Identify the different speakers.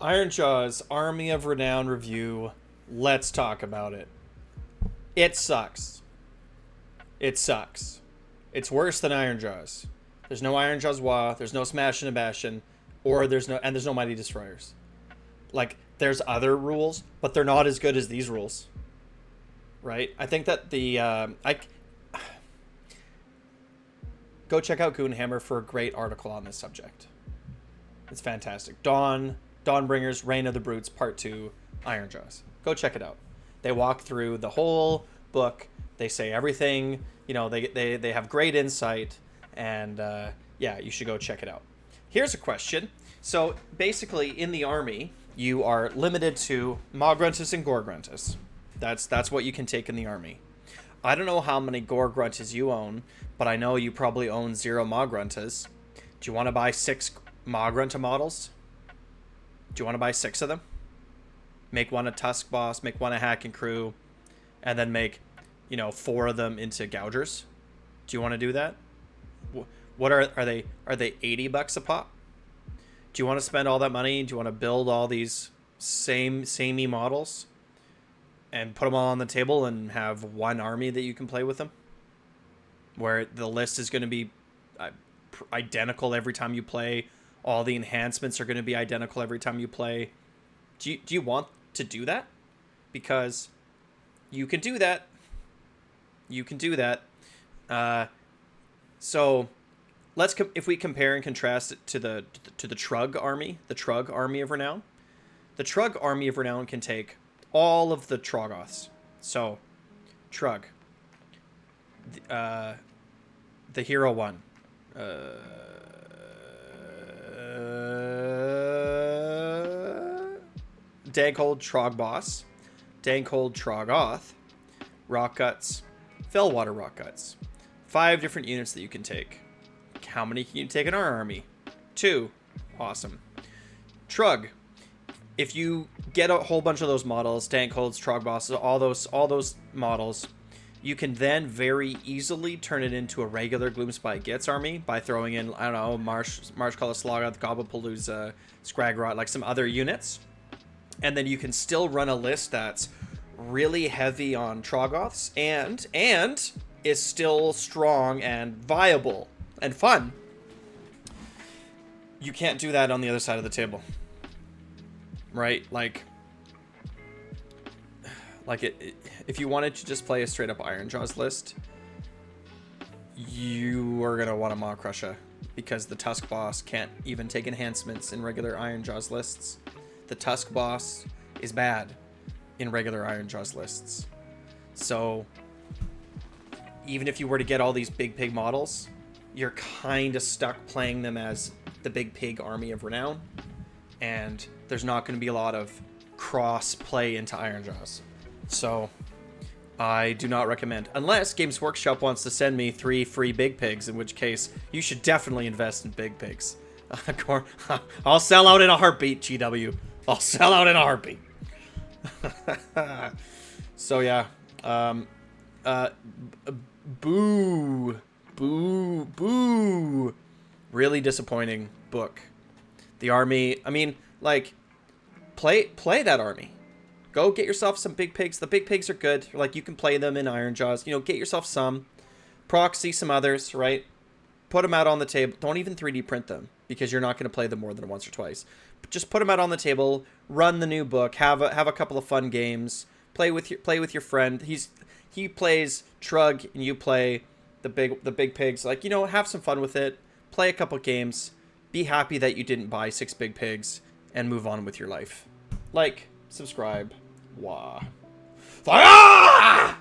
Speaker 1: Ironjawz Army of Renown review. Let's talk about it. It sucks. It sucks. It's worse than Ironjawz. There's no Ironjawz Wa, there's no Smash and a Bastion, or there's no Mighty Destroyers. Like, there's other rules, but they're not as good as these rules. Right? I think that go check out Goonhammer for a great article on this subject. It's fantastic. Dawnbringers, Reign of the Brutes, Part 2, Ironjawz. Go check it out. They walk through the whole book. They say everything. You know, they have great insight. And, yeah, you should go check it out. Here's a question. So, basically, in the army, you are limited to Magruntus and Gorgruntus. That's what you can take in the army. I don't know how many Gorgruntus you own, but I know you probably own 0 Magruntas. Do you want to buy 6 Magrunta models? Do you want to buy 6 of them? Make one a Tusk Boss, make one a Hack and Crew, and then make, 4 of them into Gougers? Do you want to do that? What are they 80 bucks a pop? Do you want to spend all that money? Do you want to build all these samey models and put them all on the table and have one army that you can play with them? Where the list is going to be identical every time you play. All the enhancements are going to be identical every time you play. Do you want to do that? Because you can do that. You can do that. So if we compare and contrast it to the Trug army, the Trug Army of Renown. The Trug Army of Renown can take all of the Troggoths. So, Trug. The Hero 1. Dankhold Trog Boss. Dankhold Troggoth. Rock Guts. Fellwater Rock Guts. 5 different units that you can take. How many can you take in our army? 2. Awesome. Trug. If you get a whole bunch of those models, Dankholds, Trog Bosses, all those models, you can then very easily turn it into a regular Gloomspite Gets army by throwing in, I don't know, Marshcallah Slogoth, Gobblepalooza, Scragrot, like some other units. And then you can still run a list that's really heavy on Troggoths and is still strong and viable and fun. You can't do that on the other side of the table. Right? Like if you wanted to just play a straight up Ironjawz list, you are gonna want a Maw Crusher because the Tusk Boss can't even take enhancements in regular Ironjawz lists. The Tusk Boss is bad in regular Ironjawz lists. So even if you were to get all these Big Pig models, you're kind of stuck playing them as the Big Pig Army of Renown, and there's not going to be a lot of cross play into Ironjawz. So I do not recommend, unless Games Workshop wants to send me 3 free Big Pigs, in which case you should definitely invest in Big Pigs. I'll sell out in a heartbeat, GW. I'll sell out in a heartbeat. So yeah, boo. Really disappointing book. The army, I mean, like, play that army. Go get yourself some Big Pigs. The Big Pigs are good. Like, you can play them in Ironjawz. Get yourself some. Proxy some others, right? Put them out on the table. Don't even 3D print them, because you're not going to play them more than once or twice. But just put them out on the table. Run the new book. Have a couple of fun games. Play with your friend. He plays Trug and you play the big pigs. Like, have some fun with it. Play a couple games. Be happy that you didn't buy 6 Big Pigs and move on with your life. Like, subscribe. Wah. Fire!